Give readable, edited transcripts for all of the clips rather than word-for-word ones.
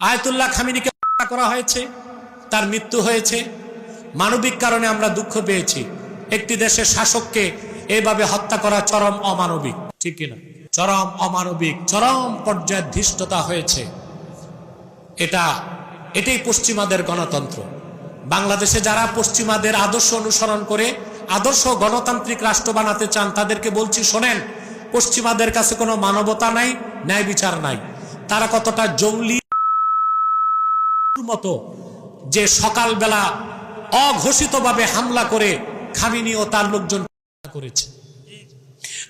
Ayatollah খামিনিকে হত্যা করা হয়েছে, তার মৃত্যু হয়েছে। মানবিক কারণে আমরা দুঃখ পেয়েছি। একটি দেশের শাসককে এইভাবে হত্যা করা চরম অমানবিক, ঠিক কিনা? চরম অমানবিক, চরম পর্যায়ে ধৃষ্টতা হয়েছে। এটাই পশ্চিমাদের গণতন্ত্র। বাংলাদেশে যারা পশ্চিমাদের আদর্শ অনুসরণ করে আদর্শ গণতান্ত্রিক রাষ্ট্র বানাতে চান, তাদেরকে বলছি, শোনেন, পশ্চিমাদের কাছে কোনো মানবতা নাই, ন্যায় বিচার নাই। তারা কতটা জঙ্গলি মতো যে সকালবেলা অঘোষিতভাবে হামলা করে খামিনি ও তার লোকজন করেছে।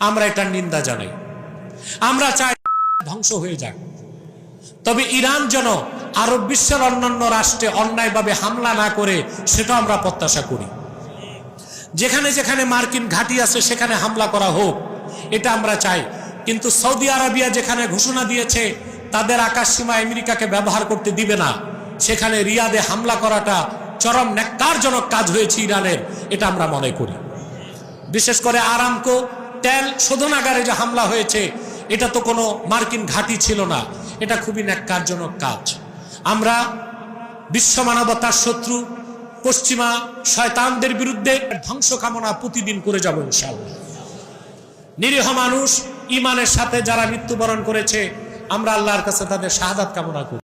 আমরা এটার নিন্দা জানাই। আমরা চাই ধ্বংস হয়ে যাক। তবে ইরান যেন আরব বিশ্বের অন্যান্য রাষ্ট্রে অন্যায়ভাবে হামলা না করে, সেটা আমরা প্রত্যাশা করি। যেখানে যেখানে মার্কিন ঘাঁটি আছে সেখানে হামলা করা হোক, এটা আমরা চাই। কিন্তু সৌদি আরবিয়া যেখানে ঘোষণা দিয়েছে তাদের আকাশ সীমা আমেরিকাকে ব্যবহার করতে দিবে না, সেখানে রিয়াদে হামলা করাটা চরম ন্যাক্কারজনক কাজ হয়েছে ইরানের, এটা আমরা মনে করি। বিশেষ করে আরামকো তেল শোধনাগারে যে হামলা হয়েছে, এটা তো কোনো মার্কিন ঘাঁটি ছিল না, এটা খুবই ন্যাক্কারজনক কাজ। আমরা বিশ্ব মানবতার শত্রু পশ্চিমা শয়তানদের বিরুদ্ধে ধ্বংস কামনা প্রতিদিন করে যাব ইনশাআল্লাহ। নিরীহ মানুষ ইমানের সাথে যারা মৃত্যুবরণ করেছে, আমরা আল্লাহর কাছে তাদের শাহাদাত কামনা করি।